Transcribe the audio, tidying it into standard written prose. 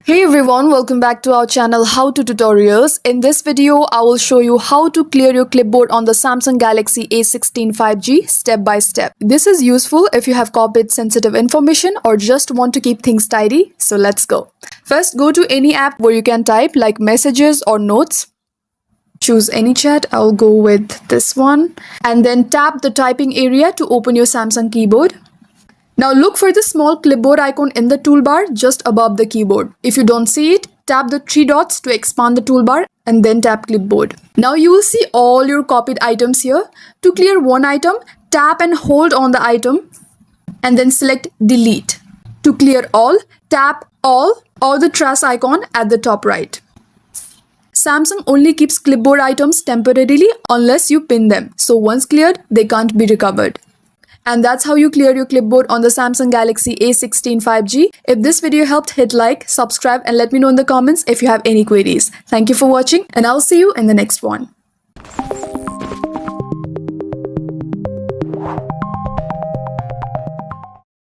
Hey everyone, welcome back to our channel How to Tutorials. In this video, I will show you how to clear your clipboard on the Samsung Galaxy A16 5G step by step. This is useful if you have copied sensitive information or just want to keep things tidy. So let's go. First, go to any app where you can type like messages or notes. Choose any chat. I'll go with this one. And then tap the typing area to open your Samsung keyboard. Now look for the small clipboard icon in the toolbar just above the keyboard. If you don't see it, tap the three dots to expand the toolbar and then tap clipboard. Now you will see all your copied items here. To clear one item, tap and hold on the item and then select delete. To clear all, tap all or the trash icon at the top right. Samsung only keeps clipboard items temporarily unless you pin them. So once cleared, they can't be recovered. And that's how you clear your clipboard on the Samsung Galaxy A16 5G. If this video helped, hit like, subscribe and let me know in the comments if you have any queries. Thank you for watching and I'll see you in the next one.